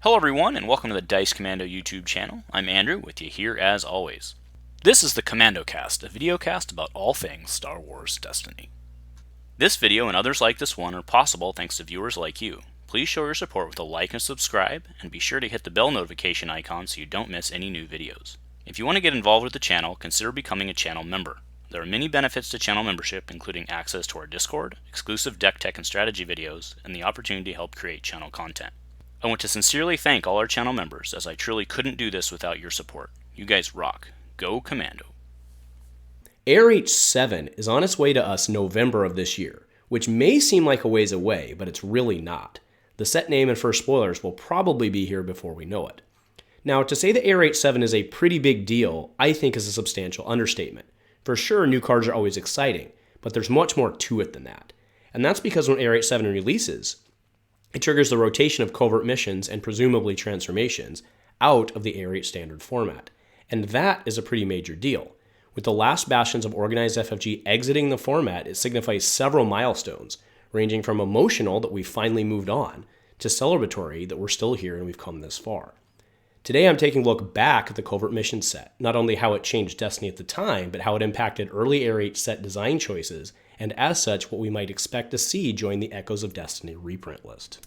Hello everyone, and welcome to the Dice Commando YouTube channel. I'm Andrew, with you here as always. This is the Commando Cast, a video cast about all things Star Wars Destiny. This video and others like this one are possible thanks to viewers like you. Please show your support with a like and subscribe, and be sure to hit the bell notification icon so you don't miss any new videos. If you want to get involved with the channel, consider becoming a channel member. There are many benefits to channel membership, including access to our Discord, exclusive deck tech and strategy videos, and the opportunity to help create channel content. I want to sincerely thank all our channel members, as I truly couldn't do this without your support. You guys rock. Go Commando. ARH6 is on its way to us November of this year, which may seem like a ways away, but it's really not. The set name and first spoilers will probably be here before we know it. Now, to say that ARH6 is a pretty big deal, I think is a substantial understatement. For sure, new cards are always exciting, but there's much more to it than that. And that's because when ARH6 releases, it triggers the rotation of Covert Missions and presumably transformations out of the ARH standard format. And that is a pretty major deal. With the last bastions of organized FFG exiting the format, it signifies several milestones, ranging from emotional that we've finally moved on, to celebratory that we're still here and we've come this far. Today I'm taking a look back at the Covert Mission set, not only how it changed Destiny at the time, but how it impacted early ARH set design choices, and as such, what we might expect to see join the Echoes of Destiny reprint list.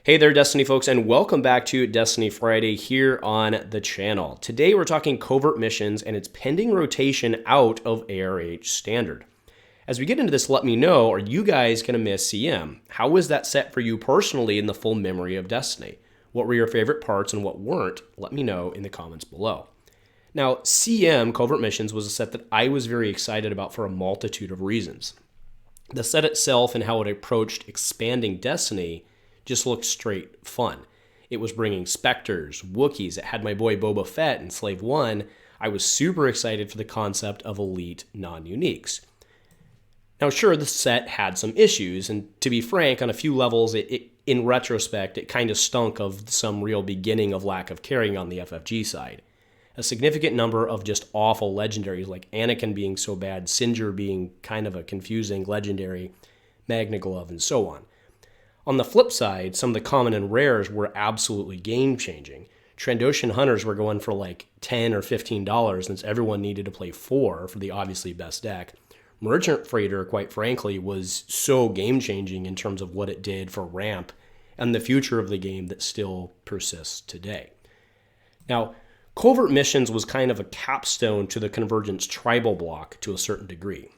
Hey there, Destiny folks, and welcome back to Destiny Friday here on the channel. Today we're talking Covert Missions and its pending rotation out of ARH Standard. As we get into this, let me know, are you guys going to miss CM? How was that set for you personally in the full memory of Destiny? What were your favorite parts and what weren't? Let me know in the comments below. Now, CM, Covert Missions, was a set that I was very excited about for a multitude of reasons. The set itself and how it approached expanding Destiny just looked straight fun. It was bringing Spectres, Wookiees, it had my boy Boba Fett and Slave One. I was super excited for the concept of elite non-uniques. Now sure, the set had some issues, and to be frank, on a few levels, in retrospect, it kind of stunk of some real beginning of lack of caring on the FFG side. A significant number of just awful legendaries, like Anakin being so bad, Singer being kind of a confusing legendary, Magna Glove, and so on. On the flip side, some of the common and rares were absolutely game-changing. Trandoshan Hunters were going for like $10 or $15 since everyone needed to play 4 for the obviously best deck. Merchant Freighter, quite frankly, was so game-changing in terms of what it did for ramp and the future of the game that still persists today. Now, Covert Missions was kind of a capstone to the Convergence tribal block to a certain degree.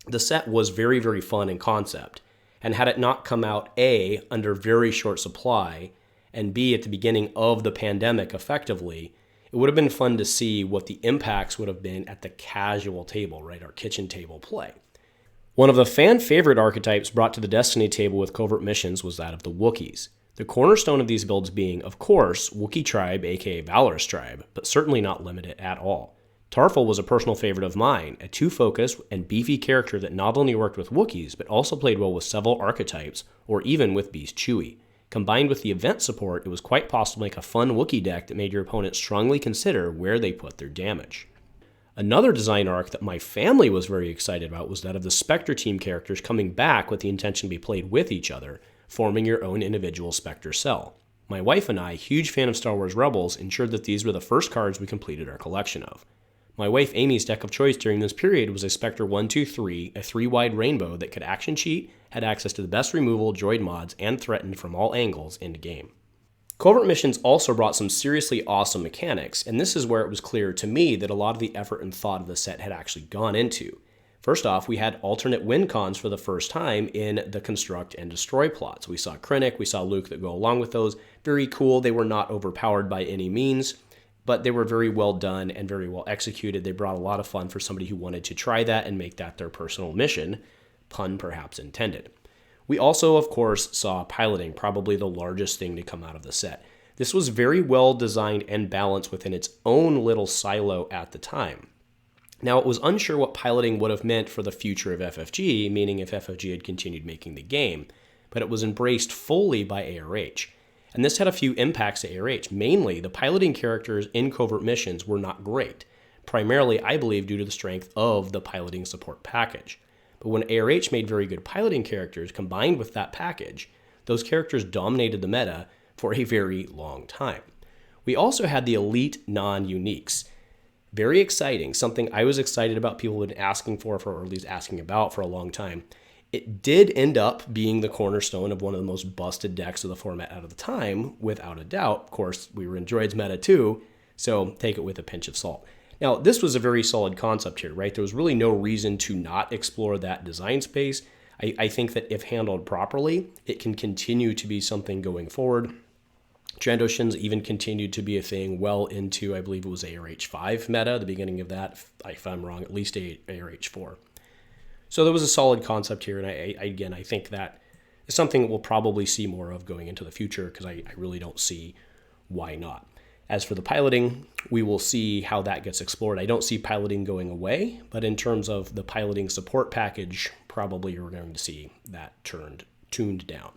The set was very, very fun in concept. And had it not come out, A, under very short supply, and B, at the beginning of the pandemic effectively, it would have been fun to see what the impacts would have been at the casual table, right, our kitchen table play. One of the fan favorite archetypes brought to the Destiny table with Covert Missions was that of the Wookiees. The cornerstone of these builds being, of course, Wookiee Tribe, aka Valorous Tribe, but certainly not limited at all. Tarful was a personal favorite of mine, a 2-focus and beefy character that not only worked with Wookiees, but also played well with several archetypes, or even with Beast Chewie. Combined with the event support, it was quite possible to make a fun Wookiee deck that made your opponent strongly consider where they put their damage. Another design arc that my family was very excited about was that of the Spectre team characters coming back with the intention to be played with each other, forming your own individual Spectre cell. My wife and I, huge fan of Star Wars Rebels, ensured that these were the first cards we completed our collection of. My wife Amy's deck of choice during this period was a Spectre 1-2-3, a 3-wide rainbow that could action cheat, had access to the best removal, droid mods, and threatened from all angles in the game. Covert Missions also brought some seriously awesome mechanics, and this is where it was clear to me that a lot of the effort and thought of the set had actually gone into. First off, we had alternate win cons for the first time in the Construct and Destroy plots. We saw Krennic, we saw Luke that go along with those. Very cool, they were not overpowered by any means, but they were very well done and very well executed. They brought a lot of fun for somebody who wanted to try that and make that their personal mission, pun perhaps intended. We also, of course, saw piloting, probably the largest thing to come out of the set. This was very well designed and balanced within its own little silo at the time. Now, it was unsure what piloting would have meant for the future of FFG, meaning if FFG had continued making the game, but it was embraced fully by ARH. And this had a few impacts to ARH. Mainly, the piloting characters in Covert Missions were not great, primarily, I believe, due to the strength of the piloting support package. But when ARH made very good piloting characters combined with that package, those characters dominated the meta for a very long time. We also had the elite non-uniques. Very exciting, something I was excited about, people had been asking for, or at least asking about for a long time. It did end up being the cornerstone of one of the most busted decks of the format out of the time, without a doubt. Of course, we were in Droids meta too, so take it with a pinch of salt. Now, this was a very solid concept here, right? There was really no reason to not explore that design space. I think that if handled properly, it can continue to be something going forward. Trandoshans even continued to be a thing well into, I believe it was ARH5 meta, the beginning of that, if I'm wrong, at least ARH4. So there was a solid concept here, and I think that is something that we'll probably see more of going into the future, because I really don't see why not. As for the piloting, we will see how that gets explored. I don't see piloting going away, but in terms of the piloting support package, probably you're going to see that tuned down.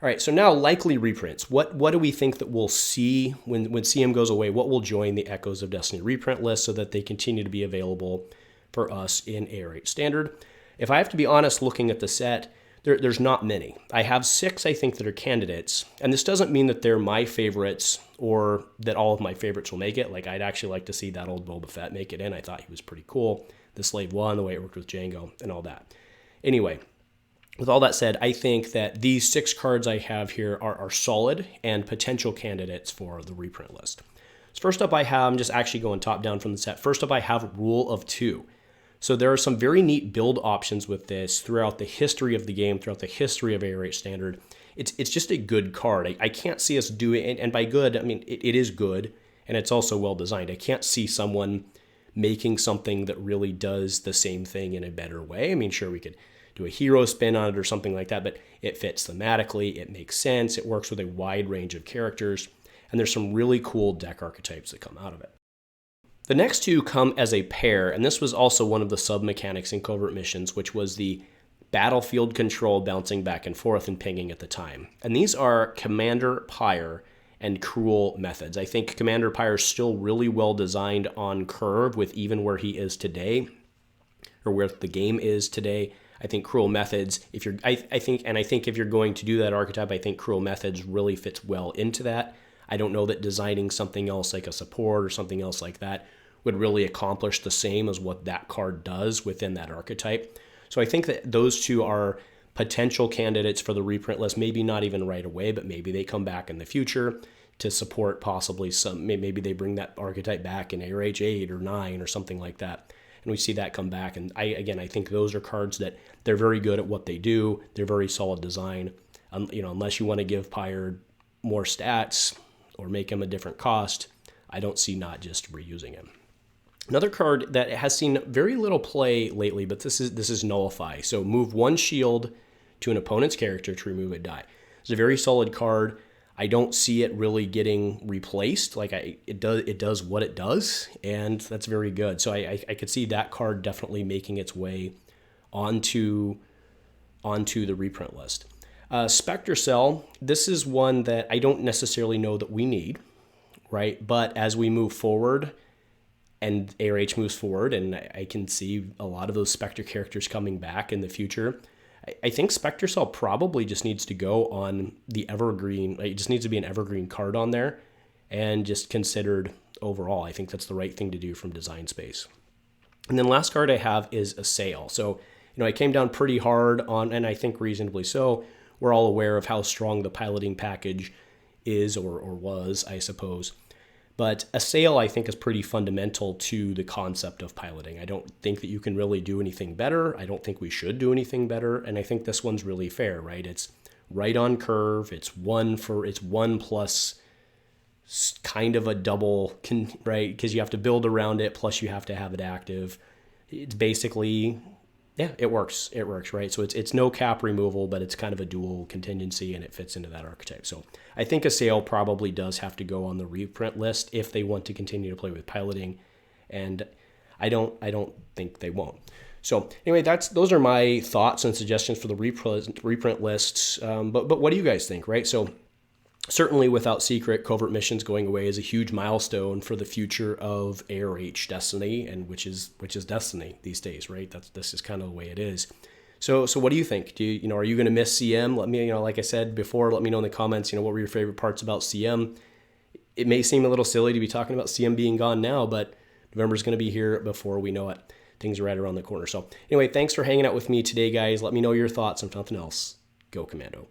All right, so now likely reprints. What do we think that we'll see when CM goes away? What will join the Echoes of Destiny reprint list so that they continue to be available for us in ARH Standard? If I have to be honest, looking at the set, there's not many. I have 6, I think, that are candidates, and this doesn't mean that they're my favorites or that all of my favorites will make it. Like, I'd actually like to see that old Boba Fett make it in. I thought he was pretty cool. The Slave 1, the way it worked with Jango, and all that. Anyway, with all that said, I think that these 6 cards I have here are solid and potential candidates for the reprint list. So first up I have, I'm just actually going top down from the set. First up I have Rule of 2. So there are some very neat build options with this throughout the history of the game, throughout the history of ARH Standard. It's just a good card. I can't see us doing, and by good, I mean, it is good, and it's also well designed. I can't see someone making something that really does the same thing in a better way. I mean, sure, we could do a hero spin on it or something like that, but it fits thematically, it makes sense, it works with a wide range of characters, and there's some really cool deck archetypes that come out of it. The next 2 come as a pair, and this was also one of the sub-mechanics in Covert Missions, which was the battlefield control bouncing back and forth and pinging at the time. And these are Commander Pyre and Cruel Methods. I think Commander Pyre is still really well designed on curve with even where he is today, or where the game is today. I think Cruel Methods, I think if you're going to do that archetype, I think Cruel Methods really fits well into that. I don't know that designing something else like a support or something else like that would really accomplish the same as what that card does within that archetype. So I think that those 2 are potential candidates for the reprint list, maybe not even right away, but maybe they come back in the future to support possibly some, maybe they bring that archetype back in ARH 8 or 9 or something like that. And we see that come back. And I think those are cards that they're very good at what they do. They're very solid design. Unless you want to give Pyre more stats or make him a different cost, I don't see not just reusing him. Another card that has seen very little play lately, but this is Nullify. So move 1 shield to an opponent's character to remove a die. It's a very solid card. I don't see it really getting replaced. It does what it does, and that's very good. So I could see that card definitely making its way onto the reprint list. Spectre Cell, this is one that I don't necessarily know that we need, right? But as we move forward and ARH moves forward, and I can see a lot of those Spectre characters coming back in the future, I think Spectre Cell probably just needs to go on the Evergreen. It just needs to be an Evergreen card on there and just considered overall. I think that's the right thing to do from design space. And then last card I have is Assail. So, I came down pretty hard on, and I think reasonably so. We're all aware of how strong the piloting package is or was, I suppose. But Assail, I think, is pretty fundamental to the concept of piloting. I don't think that you can really do anything better. I don't think we should do anything better. And I think this one's really fair, right? It's right on curve. It's 1 plus kind of a double, right? Because you have to build around it, plus you have to have it active. It's basically, yeah, it works. It works, right? So it's no cap removal, but it's kind of a dual contingency, and it fits into that archetype. So I think Assail probably does have to go on the reprint list if they want to continue to play with piloting. And I don't think they won't. So anyway, those are my thoughts and suggestions for the reprint lists. But what do you guys think, right? So certainly without secret, Covert Missions going away is a huge milestone for the future of ARH Destiny, and which is Destiny these days, right? This is kind of the way it is. So what do you think? Are you going to miss CM? Let me, like I said before, let me know in the comments, what were your favorite parts about CM? It may seem a little silly to be talking about CM being gone now, but November's going to be here before we know it. Things are right around the corner. So anyway, thanks for hanging out with me today, guys. Let me know your thoughts. If nothing else, go Commando.